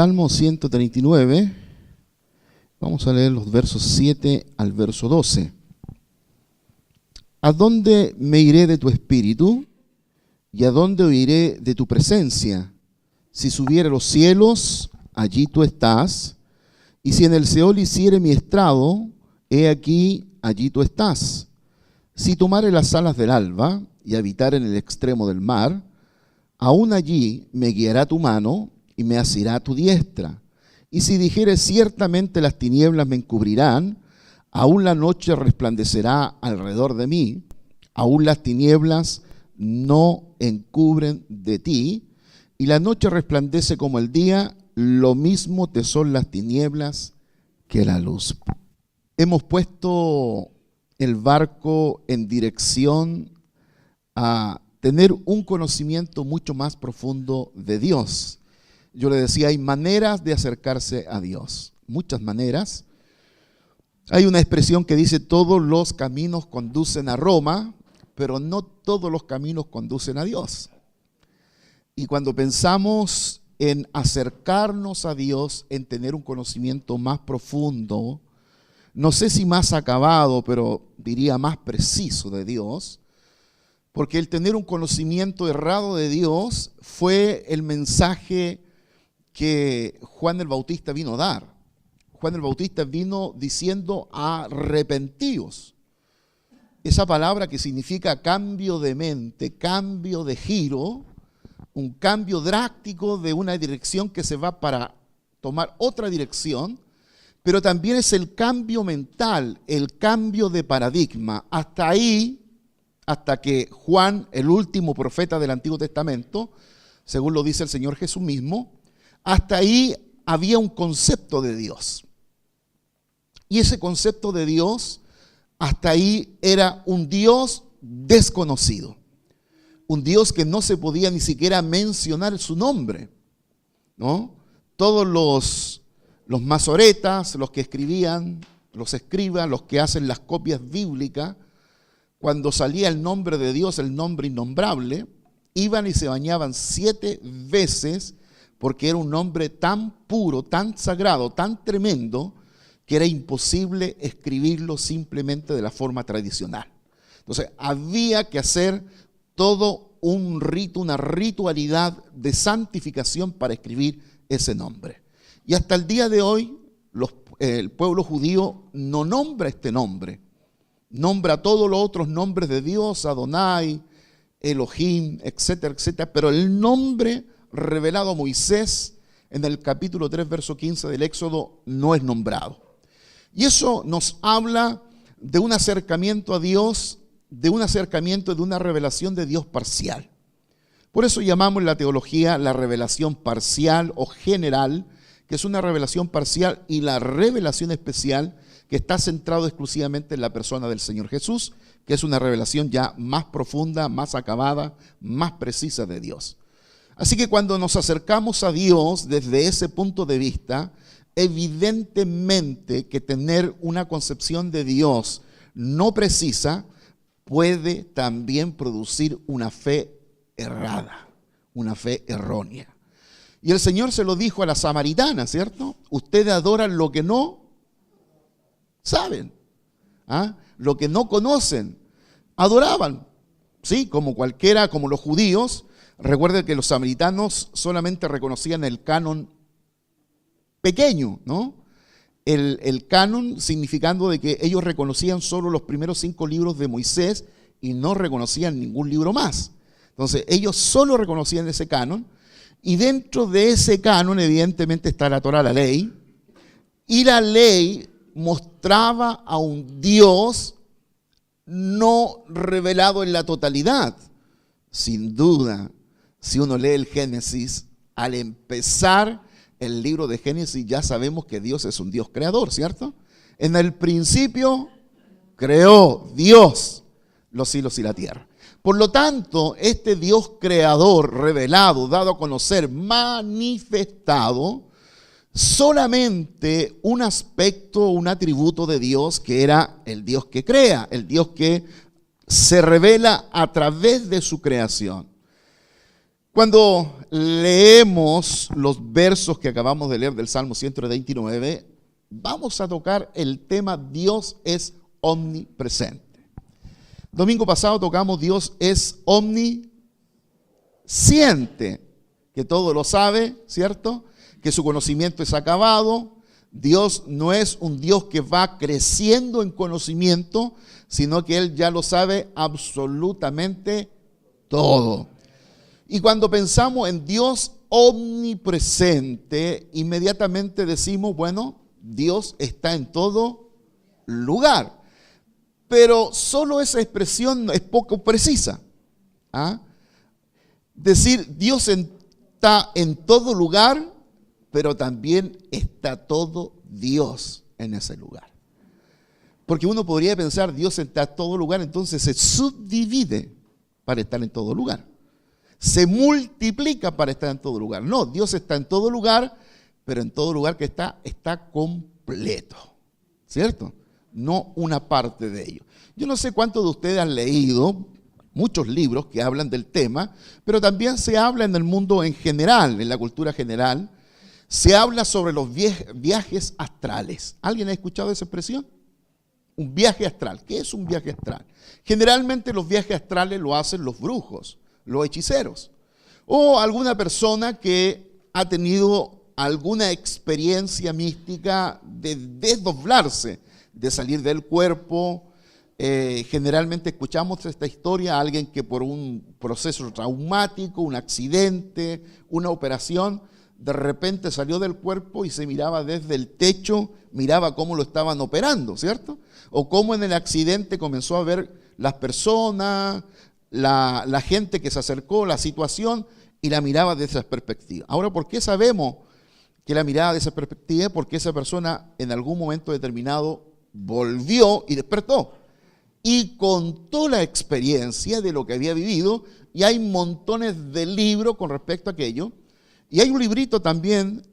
Salmo 139, vamos a leer los versos 7 al verso 12. ¿A dónde me iré de tu espíritu? ¿Y a dónde huiré de tu presencia? Si subiere a los cielos, allí tú estás. Y si en el Seol hiciere mi estrado, he aquí, allí tú estás. Si tomare las alas del alba y habitar en el extremo del mar, aún allí me guiará tu mano y me asirá tu diestra. Y si dijere ciertamente las tinieblas me encubrirán, aún la noche resplandecerá alrededor de mí, aún las tinieblas no encubren de ti, y la noche resplandece como el día, lo mismo te son las tinieblas que la luz. Hemos puesto el barco en dirección a tener un conocimiento mucho más profundo de Dios. Yo le decía, hay maneras de acercarse a Dios, muchas maneras. Hay una expresión que dice, todos los caminos conducen a Roma, pero no todos los caminos conducen a Dios. Y cuando pensamos en acercarnos a Dios, en tener un conocimiento más profundo, no sé si más acabado, pero diría más preciso de Dios, porque el tener un conocimiento errado de Dios fue el mensaje que Juan el Bautista vino a dar. Juan el Bautista vino diciendo arrepentíos. Esa palabra que significa cambio de mente, cambio de giro, un cambio drástico de una dirección que se va para tomar otra dirección, pero también es el cambio mental, el cambio de paradigma. Hasta ahí, hasta que Juan, el último profeta del Antiguo Testamento, según lo dice el Señor Jesús mismo, hasta ahí había un concepto de Dios. Y ese concepto de Dios, hasta ahí era un Dios desconocido. Un Dios que no se podía ni siquiera mencionar su nombre, ¿no? Todos los masoretas, los que escribían, los escribas, los que hacen las copias bíblicas, cuando salía el nombre de Dios, el nombre innombrable, iban y se bañaban 7 veces porque era un nombre tan puro, tan sagrado, tan tremendo, que era imposible escribirlo simplemente de la forma tradicional. Entonces, había que hacer todo un rito, una ritualidad de santificación para escribir ese nombre. Y hasta el día de hoy, el pueblo judío no nombra este nombre. Nombra todos los otros nombres de Dios, Adonai, Elohim, etcétera, etcétera. Pero el nombre revelado a Moisés en el capítulo 3, verso 15 del Éxodo no es nombrado. Y eso nos habla de un acercamiento a Dios, de una revelación de Dios parcial. Por eso llamamos la teología la revelación parcial o general, que es una revelación parcial, y la revelación especial, que está centrado exclusivamente en la persona del Señor Jesús, que es una revelación ya más profunda, más acabada, más precisa de Dios. Así que cuando nos acercamos a Dios desde ese punto de vista, evidentemente que tener una concepción de Dios no precisa puede también producir una fe errada, una fe errónea. Y el Señor se lo dijo a la samaritana, ¿cierto? Ustedes adoran lo que no saben, lo que no conocen. Adoraban, sí, como cualquiera, como los judíos. Recuerden que los samaritanos solamente reconocían el canon pequeño, ¿no? El canon significando de que ellos reconocían solo los primeros 5 libros de Moisés y no reconocían ningún libro más. Entonces ellos solo reconocían ese canon, y dentro de ese canon evidentemente está la Torá, la ley, y la ley mostraba a un Dios no revelado en la totalidad. Sin duda, si uno lee el Génesis, al empezar el libro de Génesis ya sabemos que Dios es un Dios creador, ¿cierto? En el principio creó Dios los cielos y la tierra. Por lo tanto, este Dios creador, revelado, dado a conocer, manifestado, solamente un aspecto, un atributo de Dios, que era el Dios que crea, el Dios que se revela a través de su creación. Cuando leemos los versos que acabamos de leer del Salmo 129, vamos a tocar el tema Dios es omnipresente. Domingo pasado tocamos Dios es omnisciente, que todo lo sabe, ¿cierto? Que su conocimiento es acabado. Dios no es un Dios que va creciendo en conocimiento, sino que Él ya lo sabe absolutamente todo. Y cuando pensamos en Dios omnipresente, inmediatamente decimos, bueno, Dios está en todo lugar. Pero solo esa expresión es poco precisa. Decir Dios está en todo lugar, pero también está todo Dios en ese lugar. Porque uno podría pensar Dios está en todo lugar, entonces se subdivide para estar en todo lugar. Se multiplica para estar en todo lugar. No, Dios está en todo lugar, pero en todo lugar que está completo, ¿cierto? No una parte de ello. Yo no sé cuántos de ustedes han leído muchos libros que hablan del tema, pero también se habla en el mundo en general, en la cultura general, se habla sobre los viajes astrales. ¿Alguien ha escuchado esa expresión? Un viaje astral. ¿Qué es un viaje astral? Generalmente los viajes astrales lo hacen los brujos, los hechiceros, o alguna persona que ha tenido alguna experiencia mística de desdoblarse, de salir del cuerpo. Generalmente escuchamos esta historia, alguien que por un proceso traumático, un accidente, una operación, de repente salió del cuerpo y se miraba desde el techo, miraba cómo lo estaban operando, ¿cierto? O cómo en el accidente comenzó a ver las personas, la gente que se acercó, la situación, y la miraba desde esa perspectiva. Ahora, ¿por qué sabemos que la miraba de esa perspectiva? Porque esa persona en algún momento determinado volvió y despertó y contó la experiencia de lo que había vivido, y hay montones de libros con respecto a aquello. Y hay un librito también,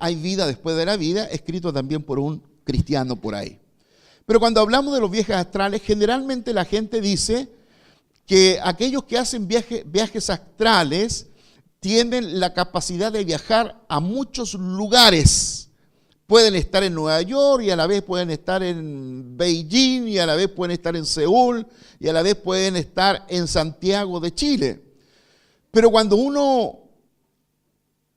Hay vida después de la vida, escrito también por un cristiano por ahí. Pero cuando hablamos de los viajes astrales, generalmente la gente dice que aquellos que hacen viajes astrales tienen la capacidad de viajar a muchos lugares. Pueden estar en Nueva York y a la vez pueden estar en Beijing y a la vez pueden estar en Seúl y a la vez pueden estar en Santiago de Chile. Pero cuando uno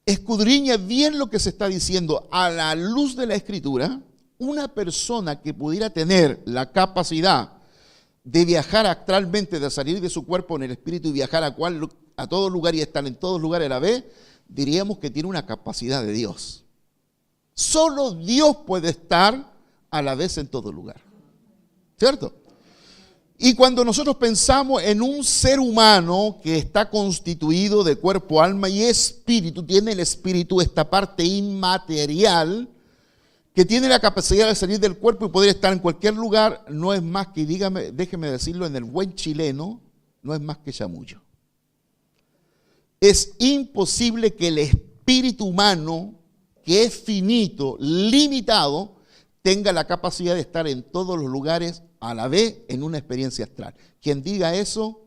escudriña bien lo que se está diciendo a la luz de la Escritura, una persona que pudiera tener la capacidad de viajar astralmente, de salir de su cuerpo en el espíritu y viajar a todo lugar y estar en todos lugares a la vez, diríamos que tiene una capacidad de Dios. Solo Dios puede estar a la vez en todo lugar, ¿cierto? Y cuando nosotros pensamos en un ser humano que está constituido de cuerpo, alma y espíritu, tiene el espíritu, esta parte inmaterial, que tiene la capacidad de salir del cuerpo y poder estar en cualquier lugar, no es más que, déjeme decirlo en el buen chileno, no es más que chamullo. Es imposible que el espíritu humano, que es finito, limitado, tenga la capacidad de estar en todos los lugares a la vez en una experiencia astral. Quien diga eso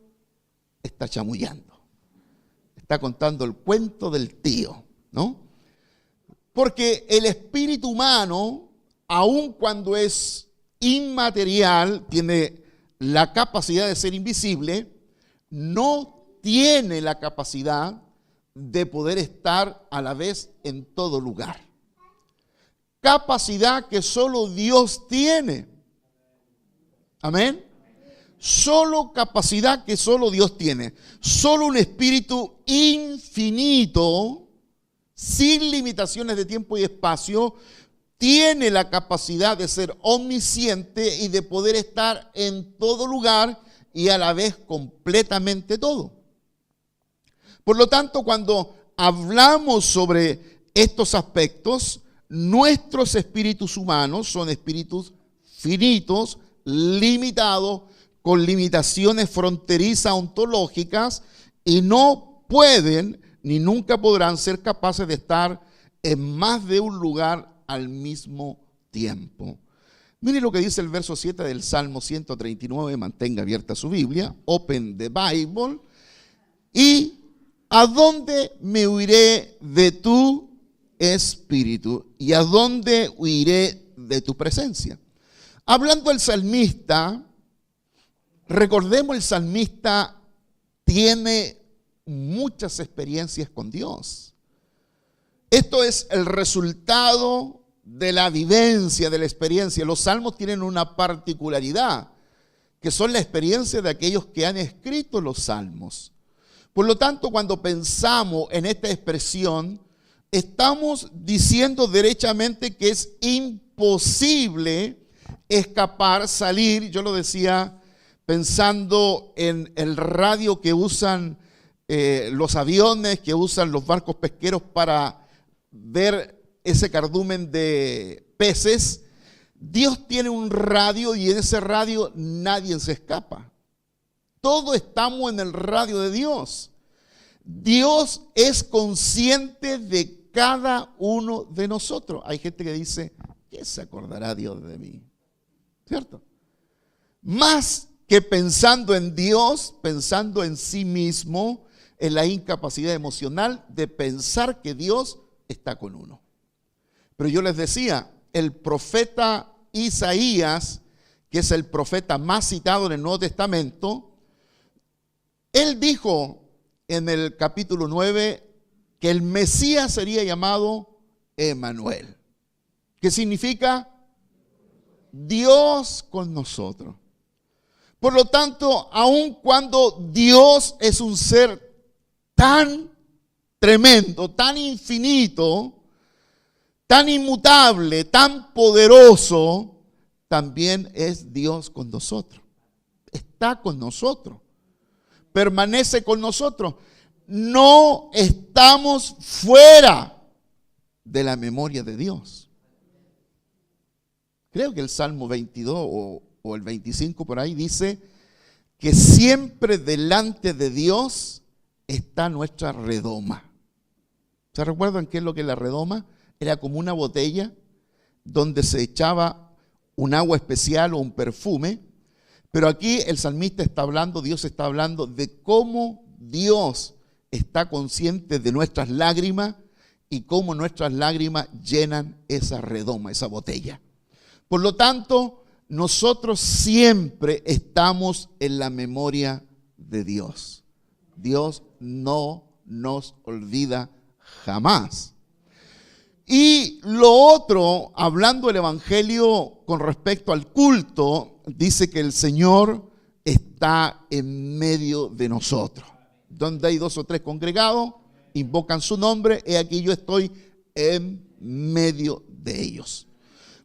está chamullando, está contando el cuento del tío, ¿no? Porque el espíritu humano, aun cuando es inmaterial, tiene la capacidad de ser invisible, no tiene la capacidad de poder estar a la vez en todo lugar. Capacidad que solo Dios tiene. Amén. Solo capacidad que solo Dios tiene. Solo un espíritu infinito, sin limitaciones de tiempo y espacio, tiene la capacidad de ser omnisciente y de poder estar en todo lugar y a la vez completamente todo. Por lo tanto, cuando hablamos sobre estos aspectos, nuestros espíritus humanos son espíritus finitos, limitados, con limitaciones fronterizas ontológicas, y no pueden ni nunca podrán ser capaces de estar en más de un lugar al mismo tiempo. Mire lo que dice el verso 7 del Salmo 139, mantenga abierta su Biblia, open the Bible, y ¿a dónde me huiré de tu espíritu? ¿Y a dónde huiré de tu presencia? Hablando el salmista, recordemos, el salmista tiene muchas experiencias con Dios. Esto es el resultado de la vivencia, de la experiencia. Los salmos tienen una particularidad, que son la experiencia de aquellos que han escrito los salmos. Por lo tanto, cuando pensamos en esta expresión, estamos diciendo derechamente que es imposible escapar, salir. Yo lo decía pensando en el radio que usan los aviones, que usan los barcos pesqueros para ver ese cardumen de peces. Dios tiene un radio y en ese radio nadie se escapa. Todos estamos en el radio de Dios. Dios es consciente de cada uno de nosotros. Hay gente que dice, ¿qué se acordará Dios de mí? ¿Cierto? Más que pensando en Dios, pensando en sí mismo, en la incapacidad emocional de pensar que Dios está con uno. Pero yo les decía, el profeta Isaías, que es el profeta más citado en el Nuevo Testamento, él dijo en el capítulo 9 que el Mesías sería llamado Emmanuel, que significa Dios con nosotros. Por lo tanto, aun cuando Dios es un ser tan tremendo, tan infinito, tan inmutable, tan poderoso, también es Dios con nosotros. Está con nosotros. Permanece con nosotros. No estamos fuera de la memoria de Dios. Creo que el Salmo 22 o el 25 por ahí dice que siempre delante de Dios está nuestra redoma. ¿Se recuerdan qué es lo que es la redoma? Era como una botella donde se echaba un agua especial o un perfume. Pero aquí el salmista está hablando, Dios está hablando de cómo Dios está consciente de nuestras lágrimas y cómo nuestras lágrimas llenan esa redoma, esa botella. Por lo tanto, nosotros siempre estamos en la memoria de Dios. Dios no nos olvida jamás. Y lo otro, hablando el Evangelio con respecto al culto, dice que el Señor está en medio de nosotros. Donde hay 2 o 3 congregados, invocan su nombre, he aquí yo estoy en medio de ellos.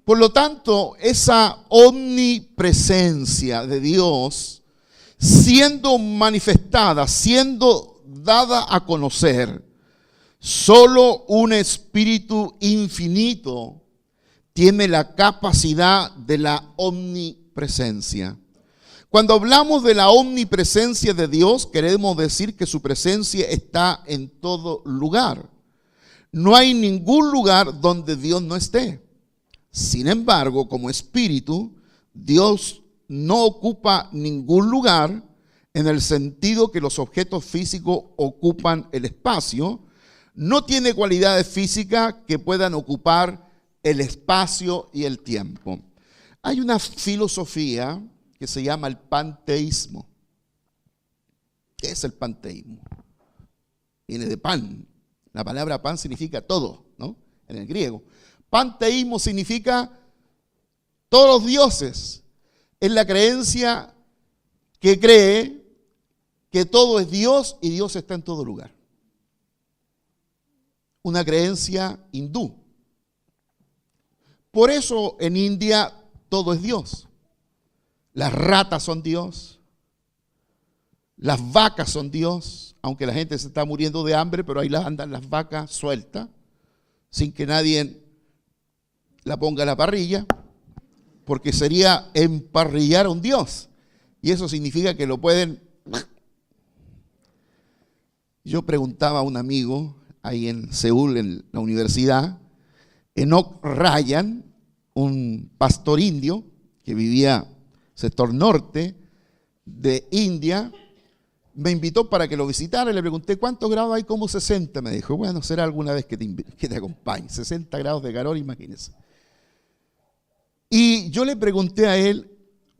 Por lo tanto, esa omnipresencia de Dios, siendo manifestada, siendo dada a conocer, solo un espíritu infinito tiene la capacidad de la omnipresencia. Cuando hablamos de la omnipresencia de Dios, queremos decir que su presencia está en todo lugar. No hay ningún lugar donde Dios no esté. Sin embargo, como espíritu, Dios no ocupa ningún lugar en el sentido que los objetos físicos ocupan el espacio. No tiene cualidades físicas que puedan ocupar el espacio y el tiempo. Hay una filosofía que se llama el panteísmo. ¿Qué es el panteísmo? Viene de pan. La palabra pan significa todo, ¿no? En el griego. Panteísmo significa todos los dioses. Es la creencia que cree que todo es Dios y Dios está en todo lugar. Una creencia hindú. Por eso en India todo es Dios. Las ratas son Dios. Las vacas son Dios. Aunque la gente se está muriendo de hambre, pero ahí andan las vacas sueltas, sin que nadie la ponga a la parrilla, porque sería emparrillar a un Dios. Y eso significa que lo pueden... Yo preguntaba a un amigo ahí en Seúl, en la universidad, Enoch Ryan, un pastor indio que vivía sector norte de India, me invitó para que lo visitara. Le pregunté, ¿cuántos grados hay? Como 60. Me dijo, bueno, será alguna vez que te acompañe. 60 grados de calor, imagínense. Y yo le pregunté a él,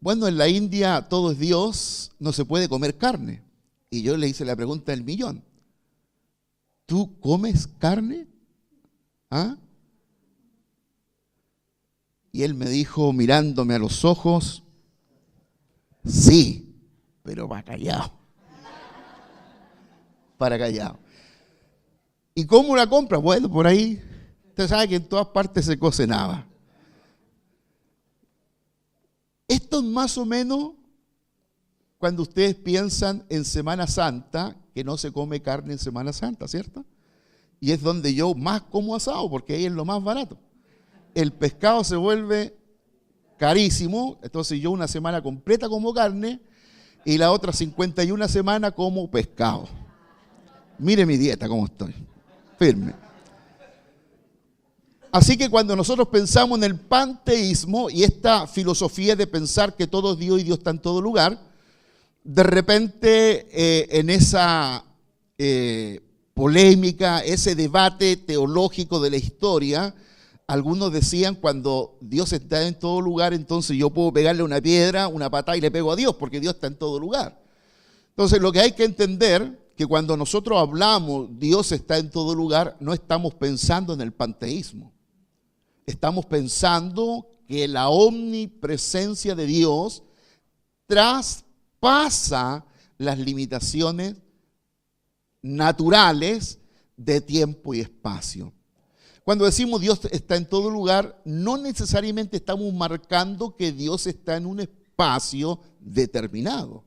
bueno, en la India todo es Dios, no se puede comer carne. Y yo le hice la pregunta del millón. ¿Tú comes carne? ¿Ah? Y él me dijo, mirándome a los ojos, sí, pero va callado. Para callado. ¿Y cómo la compra? Bueno, por ahí, usted sabe que en todas partes se cocinaba. Esto es más o menos cuando ustedes piensan en Semana Santa, que no se come carne en Semana Santa, ¿cierto? Y es donde yo más como asado, porque ahí es lo más barato. El pescado se vuelve carísimo, entonces yo una semana completa como carne y la otra 51 semanas como pescado. Mire mi dieta cómo estoy, firme. Así que cuando nosotros pensamos en el panteísmo y esta filosofía de pensar que todo es Dios y Dios está en todo lugar, de repente en esa polémica, ese debate teológico de la historia, algunos decían cuando Dios está en todo lugar, entonces yo puedo pegarle una piedra, una patada y le pego a Dios, porque Dios está en todo lugar. Entonces lo que hay que entender, que cuando nosotros hablamos Dios está en todo lugar, no estamos pensando en el panteísmo. Estamos pensando que la omnipresencia de Dios traspasa las limitaciones naturales de tiempo y espacio. Cuando decimos Dios está en todo lugar, no necesariamente estamos marcando que Dios está en un espacio determinado,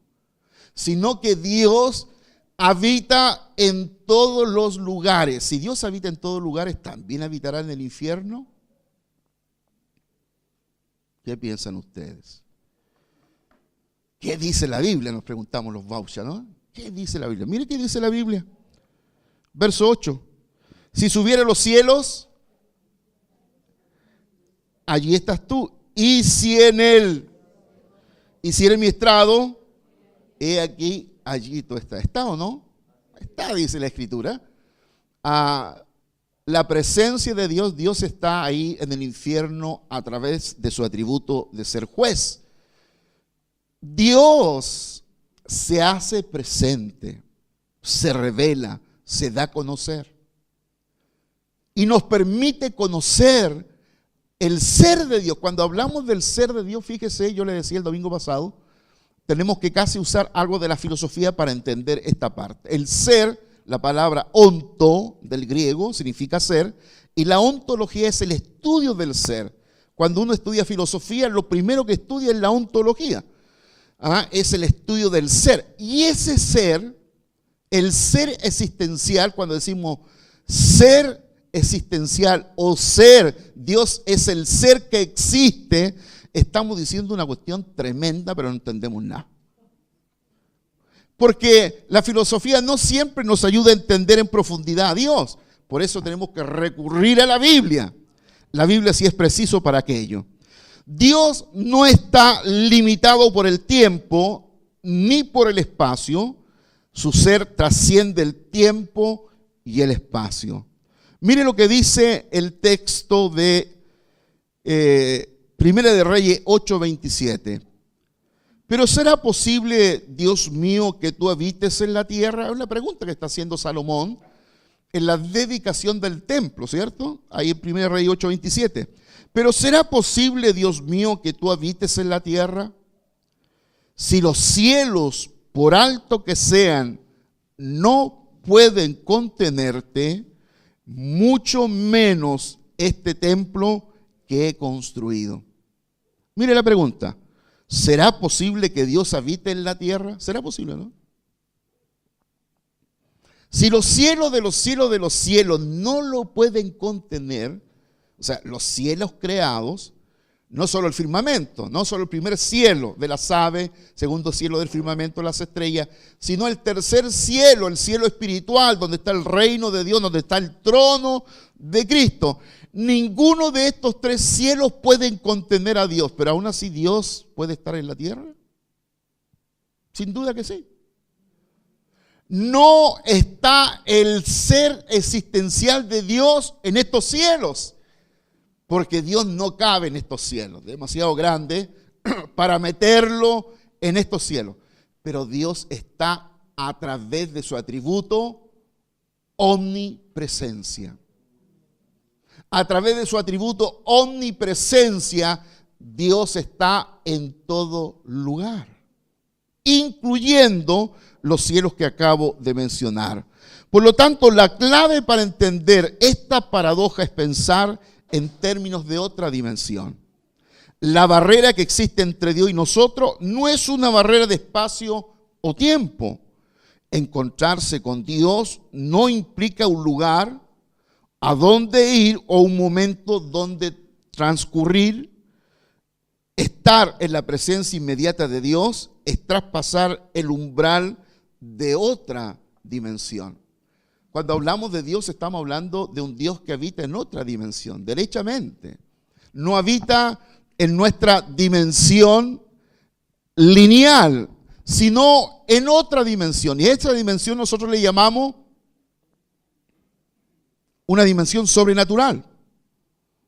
sino que Dios habita en todos los lugares. Si Dios habita en todos lugares, ¿también habitará en el infierno? ¿Qué piensan ustedes? ¿Qué dice la Biblia? Nos preguntamos los Baucha, ¿no? ¿Qué dice la Biblia? Mire qué dice la Biblia. Verso 8. Si subiera a los cielos, allí estás tú. Y si en él hiciera mi estrado, he aquí, allí tú estás. ¿Está o no? Está, dice la Escritura. La presencia de Dios, Dios está ahí en el infierno a través de su atributo de ser juez. Dios se hace presente, se revela, se da a conocer y nos permite conocer el ser de Dios. Cuando hablamos del ser de Dios, fíjese, yo le decía el domingo pasado, tenemos que casi usar algo de la filosofía para entender esta parte. El ser, la palabra onto del griego significa ser, y la ontología es el estudio del ser. Cuando uno estudia filosofía, lo primero que estudia es la ontología. Es el estudio del ser. Y ese ser, el ser existencial, cuando decimos ser existencial o ser, Dios es el ser que existe, estamos diciendo una cuestión tremenda, pero no entendemos nada. Porque la filosofía no siempre nos ayuda a entender en profundidad a Dios. Por eso tenemos que recurrir a la Biblia. La Biblia sí es preciso para aquello. Dios no está limitado por el tiempo ni por el espacio. Su ser trasciende el tiempo y el espacio. Mire lo que dice el texto de Primera de Reyes 8:27. Pero ¿será posible, Dios mío, que tú habites en la tierra? Es una pregunta que está haciendo Salomón en la dedicación del templo, ¿cierto? Ahí en 1 Reyes 8:27. Pero ¿será posible, Dios mío, que tú habites en la tierra? Si los cielos, por alto que sean, no pueden contenerte, mucho menos este templo que he construido. Mire la pregunta. ¿Será posible que Dios habite en la tierra? ¿Será posible, no? Si los cielos de los cielos de los cielos no lo pueden contener, o sea, los cielos creados, no solo el firmamento, no solo el primer cielo de las aves, segundo cielo del firmamento, las estrellas, sino el tercer cielo, el cielo espiritual, donde está el reino de Dios, donde está el trono de Cristo. Ninguno de estos tres cielos pueden contener a Dios, pero aún así Dios puede estar en la tierra. Sin duda que sí. no está el ser existencial de Dios en estos cielos, porque Dios no cabe en estos cielos, demasiado grande para meterlo en estos cielos. Pero Dios está a través de su atributo omnipresencia. A través de su atributo omnipresencia, Dios está en todo lugar, incluyendo los cielos que acabo de mencionar. Por lo tanto, la clave para entender esta paradoja es pensar en términos de otra dimensión. La barrera que existe entre Dios y nosotros no es una barrera de espacio o tiempo. Encontrarse con Dios no implica un lugar a donde ir o un momento donde transcurrir. Estar en la presencia inmediata de Dios es traspasar el umbral de otra dimensión. Cuando hablamos de Dios, estamos hablando de un Dios que habita en otra dimensión, derechamente. No habita en nuestra dimensión lineal, sino en otra dimensión. Y a esa dimensión nosotros le llamamos una dimensión sobrenatural,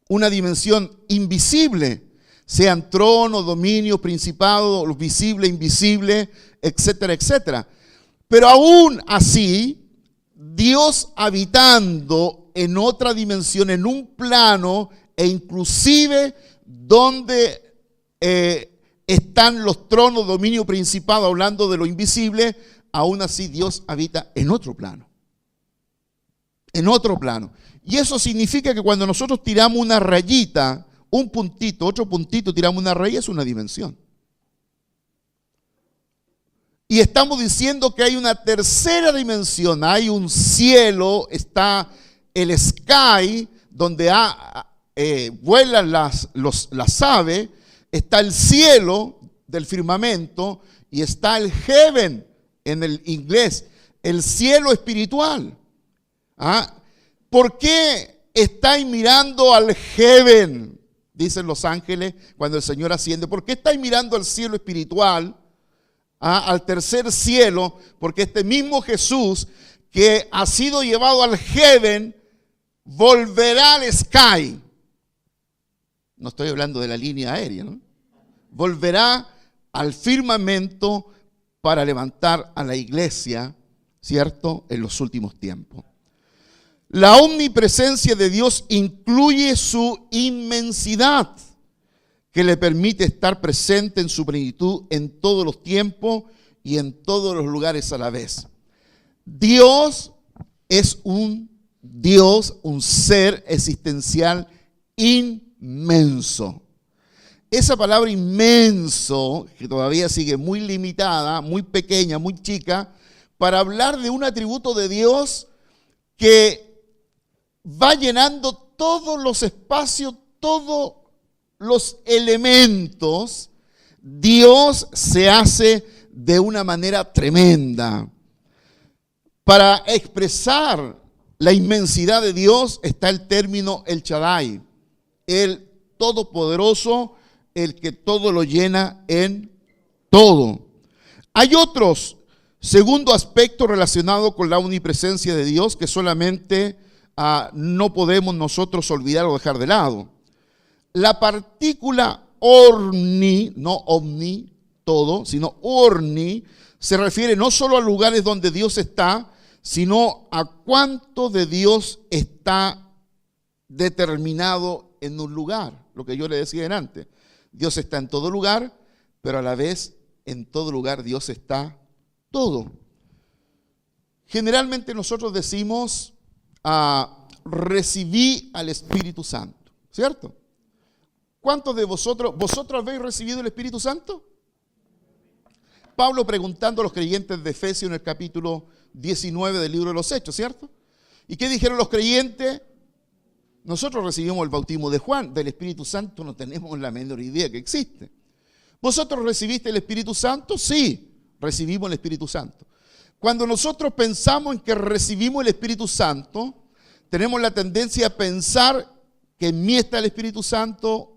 una dimensión invisible, sean tronos, dominios, principados, los visibles, invisibles, etcétera, etcétera. Pero aún así, Dios habitando en otra dimensión, en un plano, e inclusive donde están los tronos, dominio, principado, hablando de lo invisible, aún así Dios habita en otro plano. En otro plano. Y eso significa que cuando nosotros tiramos una rayita, un puntito, otro puntito, tiramos una raya, es una dimensión. Y estamos diciendo que hay una tercera dimensión, hay un cielo, está el sky, donde vuelan las aves, está el cielo del firmamento y está el heaven en el inglés, el cielo espiritual. ¿Por qué estáis mirando al heaven? Dicen los ángeles cuando el Señor asciende. ¿Por qué estáis mirando al cielo espiritual? Al tercer cielo, porque este mismo Jesús que ha sido llevado al heaven volverá al sky. No estoy hablando de la línea aérea, ¿no? Volverá al firmamento para levantar a la iglesia, ¿cierto?, en los últimos tiempos. La omnipresencia de Dios incluye su inmensidad, que le permite estar presente en su plenitud en todos los tiempos y en todos los lugares a la vez. Dios es un Dios, un ser existencial inmenso. Esa palabra inmenso, que todavía sigue muy limitada, muy pequeña, muy chica, para hablar de un atributo de Dios que va llenando todos los espacios, todos los elementos. Dios se hace de una manera tremenda. Para expresar la inmensidad de Dios está el término El Shaddai, el todopoderoso, el que todo lo llena en todo. Hay otros segundo aspecto relacionado con la omnipresencia de Dios que solamente no podemos nosotros olvidar o dejar de lado. La partícula orni, no omni, todo, sino orni, se refiere no solo a lugares donde Dios está, sino a cuánto de Dios está determinado en un lugar. Lo que yo le decía antes. Dios está en todo lugar, pero a la vez en todo lugar Dios está todo. Generalmente nosotros decimos, recibí al Espíritu Santo, ¿cierto? ¿Cuántos de vosotros habéis recibido el Espíritu Santo? Pablo preguntando a los creyentes de Efesios en el capítulo 19 del libro de los Hechos, ¿cierto? ¿Y qué dijeron los creyentes? Nosotros recibimos el bautismo de Juan, del Espíritu Santo no tenemos la menor idea que existe. ¿Vosotros recibiste el Espíritu Santo? Sí, recibimos el Espíritu Santo. Cuando nosotros pensamos en que recibimos el Espíritu Santo, tenemos la tendencia a pensar que en mí está el Espíritu Santo,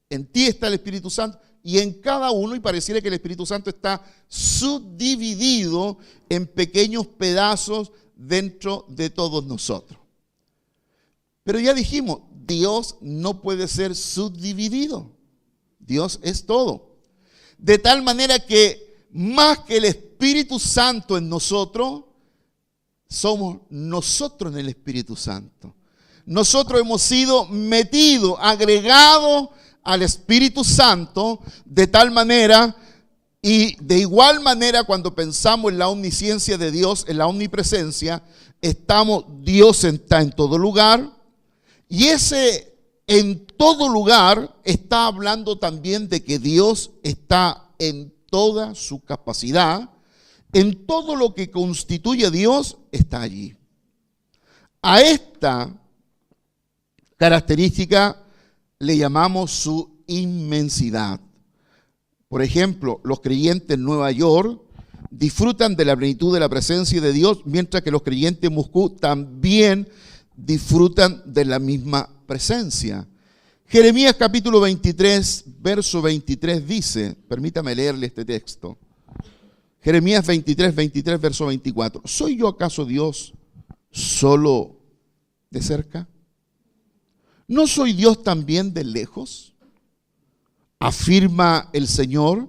en ti está el Espíritu Santo, y en cada uno, y pareciera que el Espíritu Santo está subdividido en pequeños pedazos dentro de todos nosotros. Pero ya dijimos, Dios no puede ser subdividido. Dios es todo. De tal manera que más que el Espíritu Santo en nosotros, somos nosotros en el Espíritu Santo. Nosotros hemos sido metidos, agregados al Espíritu Santo de tal manera y de igual manera cuando pensamos en la omnisciencia de Dios, en la omnipresencia, Dios está en todo lugar y ese en todo lugar está hablando también de que Dios está en toda su capacidad, en todo lo que constituye a Dios está allí. A esta característica le llamamos su inmensidad. Por ejemplo, los creyentes en Nueva York disfrutan de la plenitud de la presencia de Dios, mientras que los creyentes en Moscú también disfrutan de la misma presencia. Jeremías capítulo 23, verso 23 dice, permítame leerle este texto. Jeremías 23, verso 24. ¿Soy yo acaso Dios solo de cerca? ¿No soy Dios también de lejos? Afirma el Señor.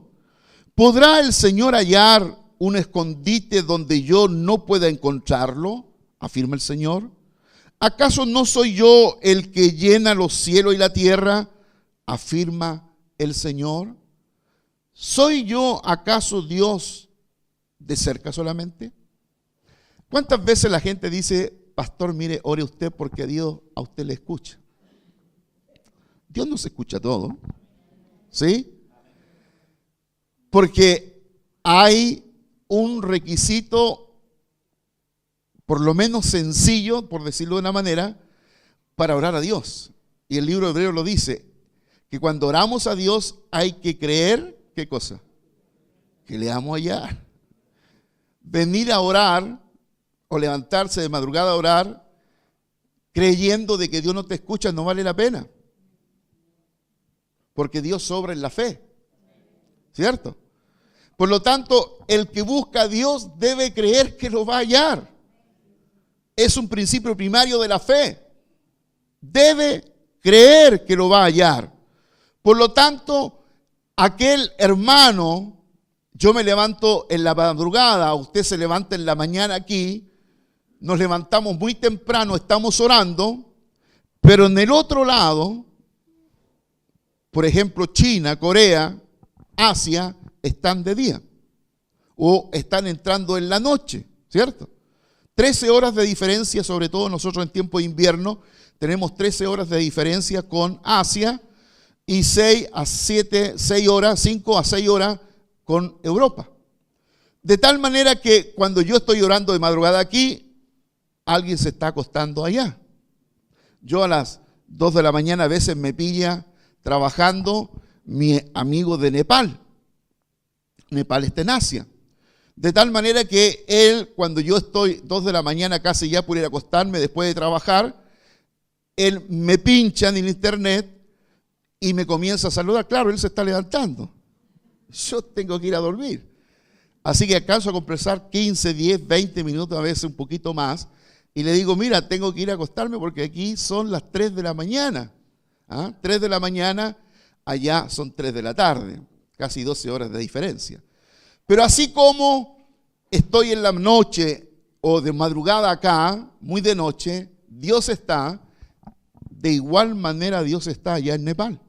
¿Podrá el Señor hallar un escondite donde yo no pueda encontrarlo? Afirma el Señor. ¿Acaso no soy yo el que llena los cielos y la tierra? Afirma el Señor. ¿Soy yo acaso Dios de cerca solamente? ¿Cuántas veces la gente dice, pastor, mire, ore usted porque Dios a usted le escucha? Dios no se escucha todo, ¿sí? Porque hay un requisito, por lo menos sencillo, por decirlo de una manera, para orar a Dios. Y el libro de Hebreos lo dice, que cuando oramos a Dios hay que creer, ¿qué cosa? Que le vamos a hallar. Venir a orar o levantarse de madrugada a orar creyendo de que Dios no te escucha no vale la pena. Porque Dios sobra en la fe, ¿cierto? Por lo tanto, el que busca a Dios debe creer que lo va a hallar. Es un principio primario de la fe. Debe creer que lo va a hallar. Por lo tanto, aquel hermano, yo me levanto en la madrugada, usted se levanta en la mañana aquí, nos levantamos muy temprano, estamos orando, pero en el otro lado, por ejemplo, China, Corea, Asia, están de día o están entrando en la noche, ¿cierto? 13 horas de diferencia, sobre todo nosotros en tiempo de invierno, tenemos 13 horas de diferencia con Asia y 5 a 6 horas con Europa. De tal manera que cuando yo estoy orando de madrugada aquí, alguien se está acostando allá. Yo a las 2 de la mañana a veces me pilla trabajando mi amigo de Nepal. Nepal está en Asia. De tal manera que él, cuando yo estoy 2 de la mañana casi ya por ir a acostarme después de trabajar, él me pincha en el internet y me comienza a saludar. Claro, él se está levantando. Yo tengo que ir a dormir. Así que alcanzo a conversar 15, 10, 20 minutos, a veces un poquito más. Y le digo, mira, tengo que ir a acostarme porque aquí son las 3 de la mañana. 3 de la mañana, allá son 3 de la tarde. Casi 12 horas de diferencia. Pero así como estoy en la noche o de madrugada acá, muy de noche, Dios está, de igual manera Dios está allá en Nepal.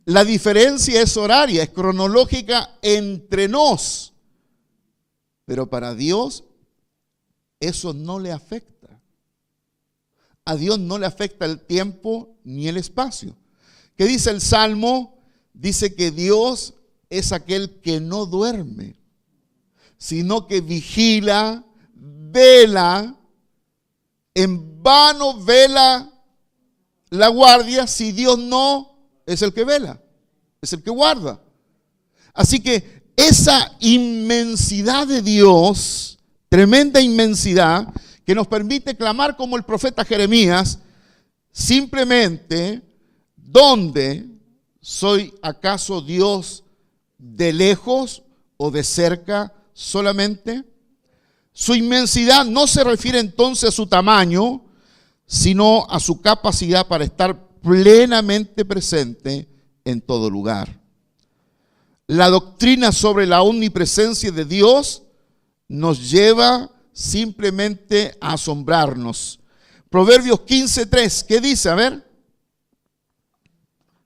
La diferencia es horaria, es cronológica entre nos. Pero para Dios eso no le afecta. A Dios no le afecta el tiempo ni el espacio. ¿Qué dice el Salmo? Dice que Dios es aquel que no duerme, sino que vigila, vela, en vano vela la guardia si Dios no es el que vela, es el que guarda. Así que esa inmensidad de Dios, tremenda inmensidad, que nos permite clamar como el profeta Jeremías, simplemente donde ¿Soy acaso Dios de lejos o de cerca solamente? Su inmensidad no se refiere entonces a su tamaño, sino a su capacidad para estar plenamente presente en todo lugar. La doctrina sobre la omnipresencia de Dios nos lleva simplemente a asombrarnos. Proverbios 15:3, ¿qué dice? A ver.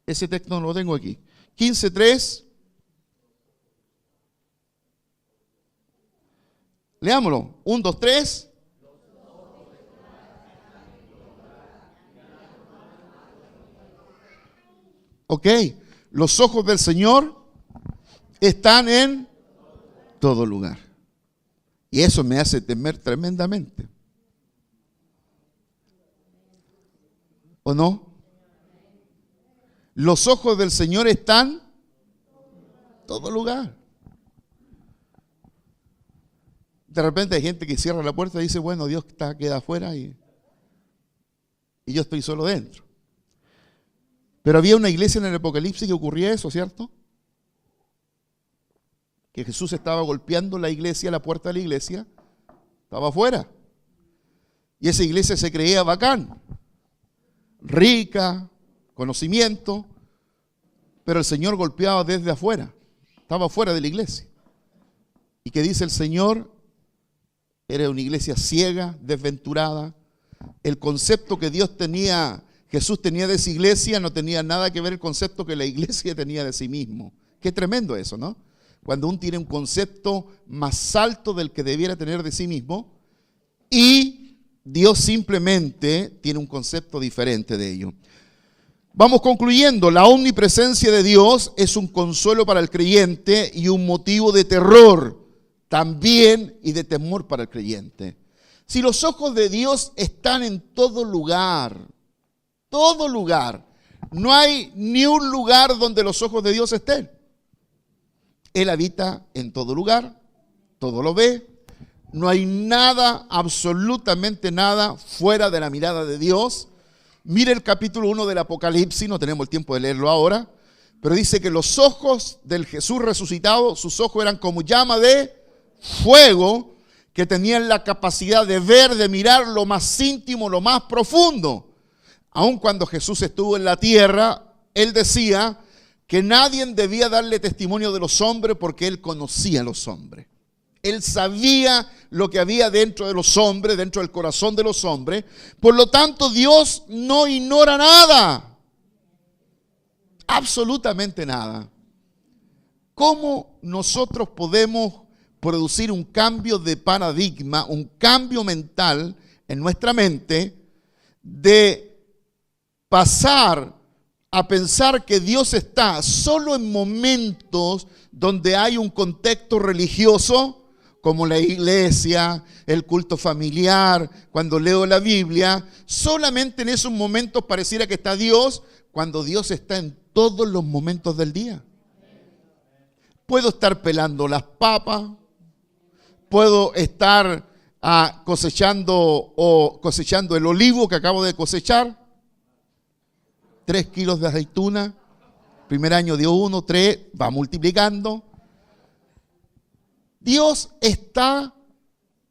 Ese texto no lo tengo aquí. 15:3. Leámoslo. 1, 2, 3. Ok. Los ojos del Señor están en todo lugar. Y eso me hace temer tremendamente. ¿O no? Los ojos del Señor están en todo lugar. De repente hay gente que cierra la puerta y dice, bueno, Dios queda afuera y yo estoy solo dentro. Pero había una iglesia en el Apocalipsis que ocurría eso, ¿cierto? Que Jesús estaba golpeando la iglesia, la puerta de la iglesia, estaba afuera. Y esa iglesia se creía bacán, rica, conocimiento, pero el Señor golpeaba desde afuera, estaba afuera de la iglesia. ¿Y qué dice el Señor? Era una iglesia ciega, desventurada. El concepto que Jesús tenía de esa iglesia no tenía nada que ver el concepto que la iglesia tenía de sí mismo. Qué tremendo eso, ¿no? Cuando uno tiene un concepto más alto del que debiera tener de sí mismo y Dios simplemente tiene un concepto diferente de ello. Vamos concluyendo. La omnipresencia de Dios es un consuelo para el creyente y un motivo de terror también y de temor para el creyente. Si los ojos de Dios están en todo lugar, no hay ni un lugar donde los ojos de Dios estén. Él habita en todo lugar, todo lo ve. No hay nada, absolutamente nada, fuera de la mirada de Dios. Mire el capítulo 1 del Apocalipsis, no tenemos el tiempo de leerlo ahora, pero dice que los ojos del Jesús resucitado, sus ojos eran como llama de fuego, que tenían la capacidad de ver, de mirar lo más íntimo, lo más profundo. Aun cuando Jesús estuvo en la tierra, Él decía que nadie debía darle testimonio de los hombres porque Él conocía a los hombres. Él sabía lo que había dentro de los hombres, dentro del corazón de los hombres. Por lo tanto, Dios no ignora nada. Absolutamente nada. ¿Cómo nosotros podemos producir un cambio de paradigma, un cambio mental en nuestra mente de pasar a pensar que Dios está solo en momentos donde hay un contexto religioso, como la iglesia, el culto familiar, cuando leo la Biblia? Solamente en esos momentos pareciera que está Dios, cuando Dios está en todos los momentos del día. Puedo estar pelando las papas, puedo estar cosechando el olivo que acabo de cosechar. 3 kilos de aceituna, primer año dio 1, 3, va multiplicando. Dios está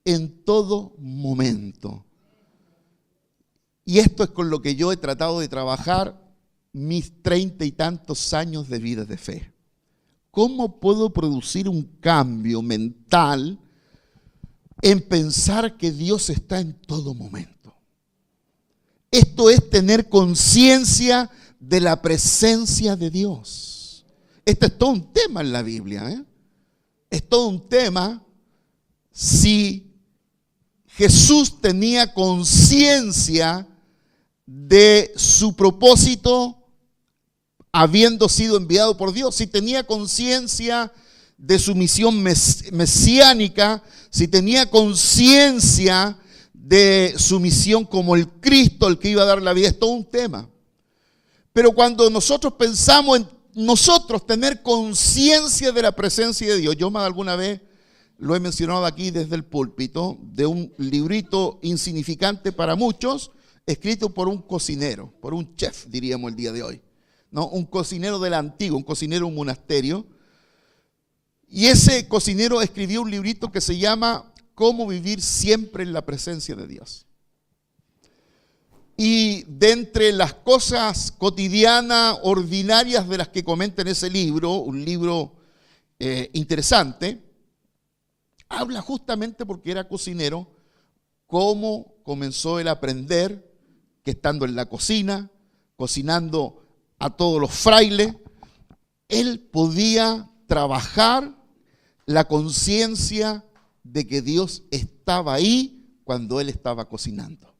en todo momento. Y esto es con lo que yo he tratado de trabajar mis 30 y tantos años de vida de fe. ¿Cómo puedo producir un cambio mental en pensar que Dios está en todo momento? Esto es tener conciencia de la presencia de Dios. Este es todo un tema en la Biblia, ¿eh? Es todo un tema. Si Jesús tenía conciencia de su propósito habiendo sido enviado por Dios, si tenía conciencia de su misión mesiánica, si tenía conciencia de su misión como el Cristo, el que iba a dar la vida, es todo un tema. Pero cuando nosotros pensamos en nosotros tener conciencia de la presencia de Dios, yo más de alguna vez lo he mencionado aquí desde el púlpito, de un librito insignificante para muchos, escrito por un cocinero, por un chef, diríamos el día de hoy. ¿no? Un cocinero del antiguo, un cocinero de un monasterio. Y ese cocinero escribió un librito que se llama Cómo vivir siempre en la presencia de Dios. Y de entre las cosas cotidianas, ordinarias de las que comenta en ese libro, un libro interesante, habla justamente porque era cocinero, cómo comenzó él a aprender que estando en la cocina, cocinando a todos los frailes, él podía trabajar la conciencia de que Dios estaba ahí cuando él estaba cocinando.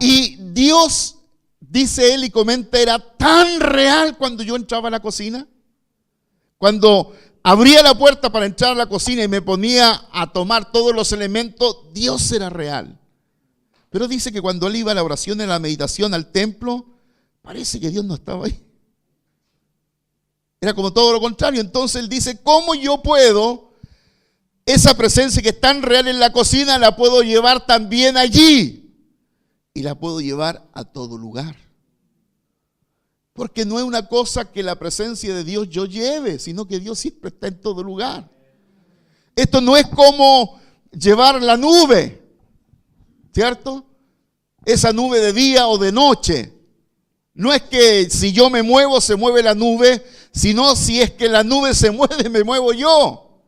Y Dios, dice él y comenta, era tan real cuando yo entraba a la cocina. Cuando abría la puerta para entrar a la cocina y me ponía a tomar todos los elementos, Dios era real. Pero dice que cuando él iba a la oración, a la meditación, al templo, parece que Dios no estaba ahí. Era como todo lo contrario. Entonces él dice, ¿cómo yo puedo, esa presencia que es tan real en la cocina, la puedo llevar también allí? Y la puedo llevar a todo lugar. Porque no es una cosa que la presencia de Dios yo lleve, sino que Dios siempre está en todo lugar. Esto no es como llevar la nube, ¿cierto? Esa nube de día o de noche. No es que si yo me muevo, se mueve la nube, sino si es que la nube se mueve, me muevo yo.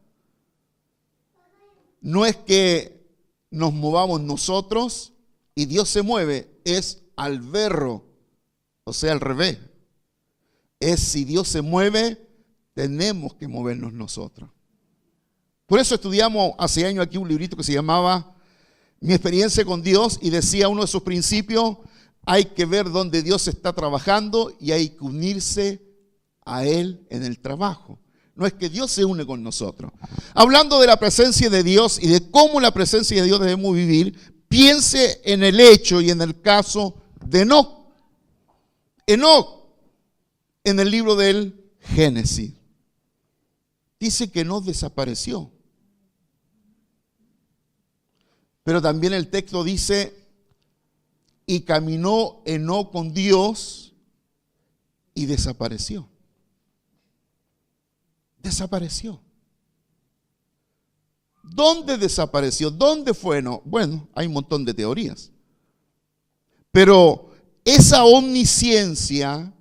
No es que nos movamos nosotros y Dios se mueve, es al verro, o sea, al revés. Es si Dios se mueve, tenemos que movernos nosotros. Por eso estudiamos hace años aquí un librito que se llamaba Mi experiencia con Dios, y decía uno de sus principios: hay que ver dónde Dios está trabajando y hay que unirse a Él en el trabajo. No es que Dios se une con nosotros. Hablando de la presencia de Dios y de cómo la presencia de Dios debemos vivir, piense en el hecho y en el caso de Enoc. Enoc, en el libro del Génesis, dice que no desapareció. Pero también el texto dice, y caminó Enoc con Dios y desapareció. Desapareció. ¿Dónde desapareció? ¿Dónde fue Enoc? Bueno, hay un montón de teorías. Pero esa omnisciencia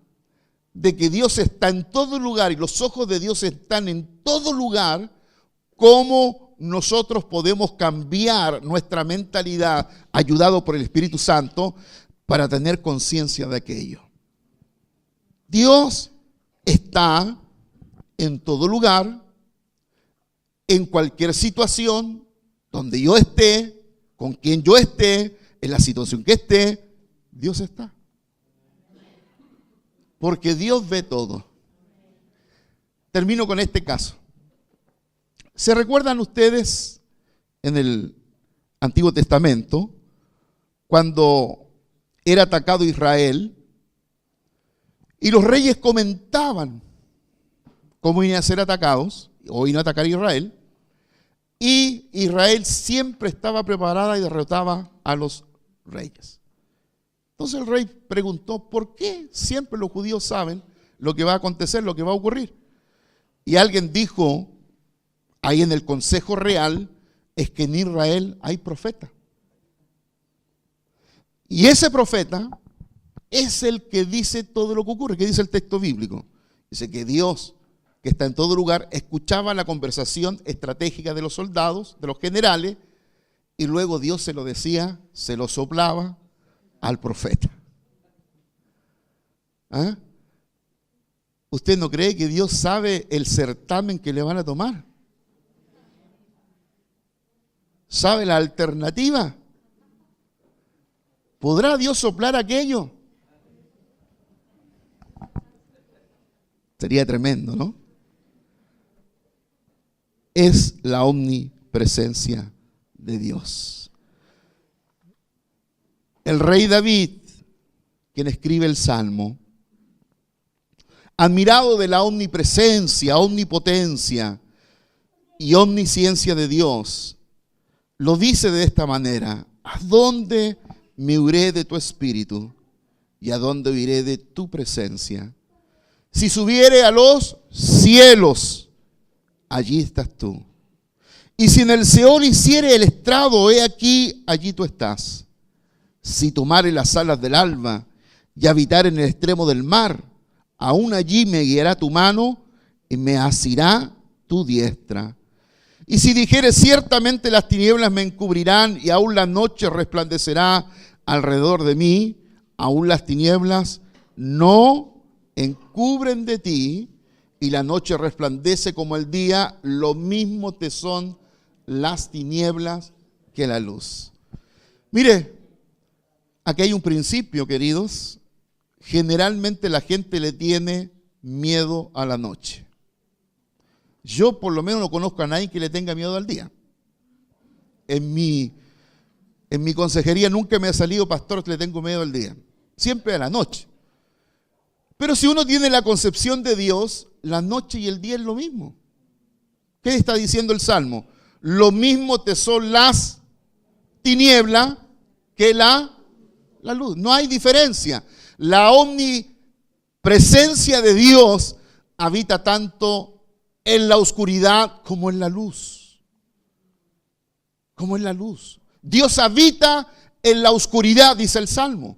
de que Dios está en todo lugar y los ojos de Dios están en todo lugar, ¿cómo nosotros podemos cambiar nuestra mentalidad, ayudado por el Espíritu Santo, para tener conciencia de aquello? Dios está en todo lugar, en cualquier situación, donde yo esté, con quien yo esté, en la situación que esté, Dios está. Porque Dios ve todo. Termino con este caso. ¿Se recuerdan ustedes en el Antiguo Testamento, cuando era atacado Israel, y los reyes comentaban cómo iban a ser atacados, o iban a atacar a Israel, y Israel siempre estaba preparada y derrotaba a los reyes? Entonces el rey preguntó, ¿por qué siempre los judíos saben lo que va a acontecer, lo que va a ocurrir? Y alguien dijo, ahí en el consejo real, es que en Israel hay profeta. Y ese profeta es el que dice todo lo que ocurre, que dice el texto bíblico. Dice que Dios, que está en todo lugar, escuchaba la conversación estratégica de los soldados, de los generales, y luego Dios se lo decía, se lo soplaba al profeta. ¿Ah? ¿Usted no cree que Dios sabe el certamen que le van a tomar? ¿Sabe la alternativa? ¿Podrá Dios soplar aquello? Sería tremendo, ¿no? Es la omnipresencia de Dios. El rey David, quien escribe el Salmo, admirado de la omnipresencia, omnipotencia y omnisciencia de Dios, lo dice de esta manera: ¿a dónde me huiré de tu espíritu? ¿Y a dónde iré de tu presencia? Si subiere a los cielos, allí estás tú. Y si en el Seol hiciere el estrado, he aquí, allí tú estás. Si tomare las alas del alba y habitar en el extremo del mar, aún allí me guiará tu mano y me asirá tu diestra. Y si dijere, ciertamente las tinieblas me encubrirán y aún la noche resplandecerá alrededor de mí, aún las tinieblas no encubren de ti y la noche resplandece como el día, lo mismo te son las tinieblas que la luz. Mire, aquí hay un principio, queridos. Generalmente la gente le tiene miedo a la noche. Yo por lo menos no conozco a nadie que le tenga miedo al día. En mi consejería nunca me ha salido, pastor, que le tengo miedo al día. Siempre a la noche. Pero si uno tiene la concepción de Dios, la noche y el día es lo mismo. ¿Qué está diciendo el Salmo? Lo mismo te son las tinieblas que la luz. No hay diferencia. La omnipresencia de Dios habita tanto en la oscuridad como en la luz. Como en la luz. Dios habita en la oscuridad, dice el Salmo.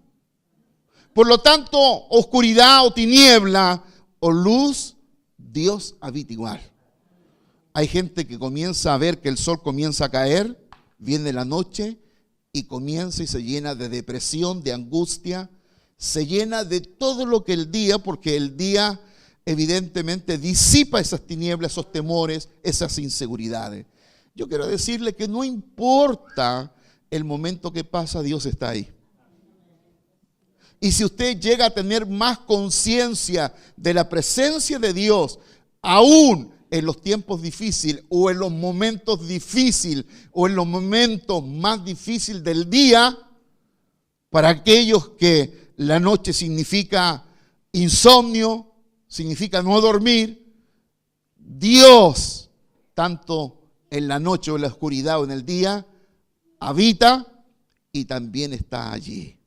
Por lo tanto, oscuridad o tiniebla o luz, Dios habita igual. Hay gente que comienza a ver que el sol comienza a caer, viene la noche y comienza y se llena de depresión, de angustia, se llena de todo lo que el día, porque el día evidentemente disipa esas tinieblas, esos temores, esas inseguridades. Yo quiero decirle que no importa el momento que pasa, Dios está ahí. Y si usted llega a tener más conciencia de la presencia de Dios, aún en los tiempos difíciles o en los momentos difíciles o en los momentos más difíciles del día, para aquellos que la noche significa insomnio, significa no dormir, Dios, tanto en la noche o en la oscuridad o en el día, habita y también está allí.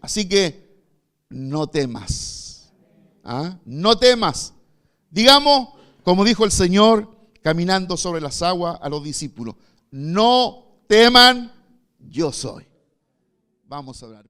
Así que no temas. ¿Ah? No temas. Digamos, como dijo el Señor caminando sobre las aguas a los discípulos, no teman, yo soy. Vamos a hablar.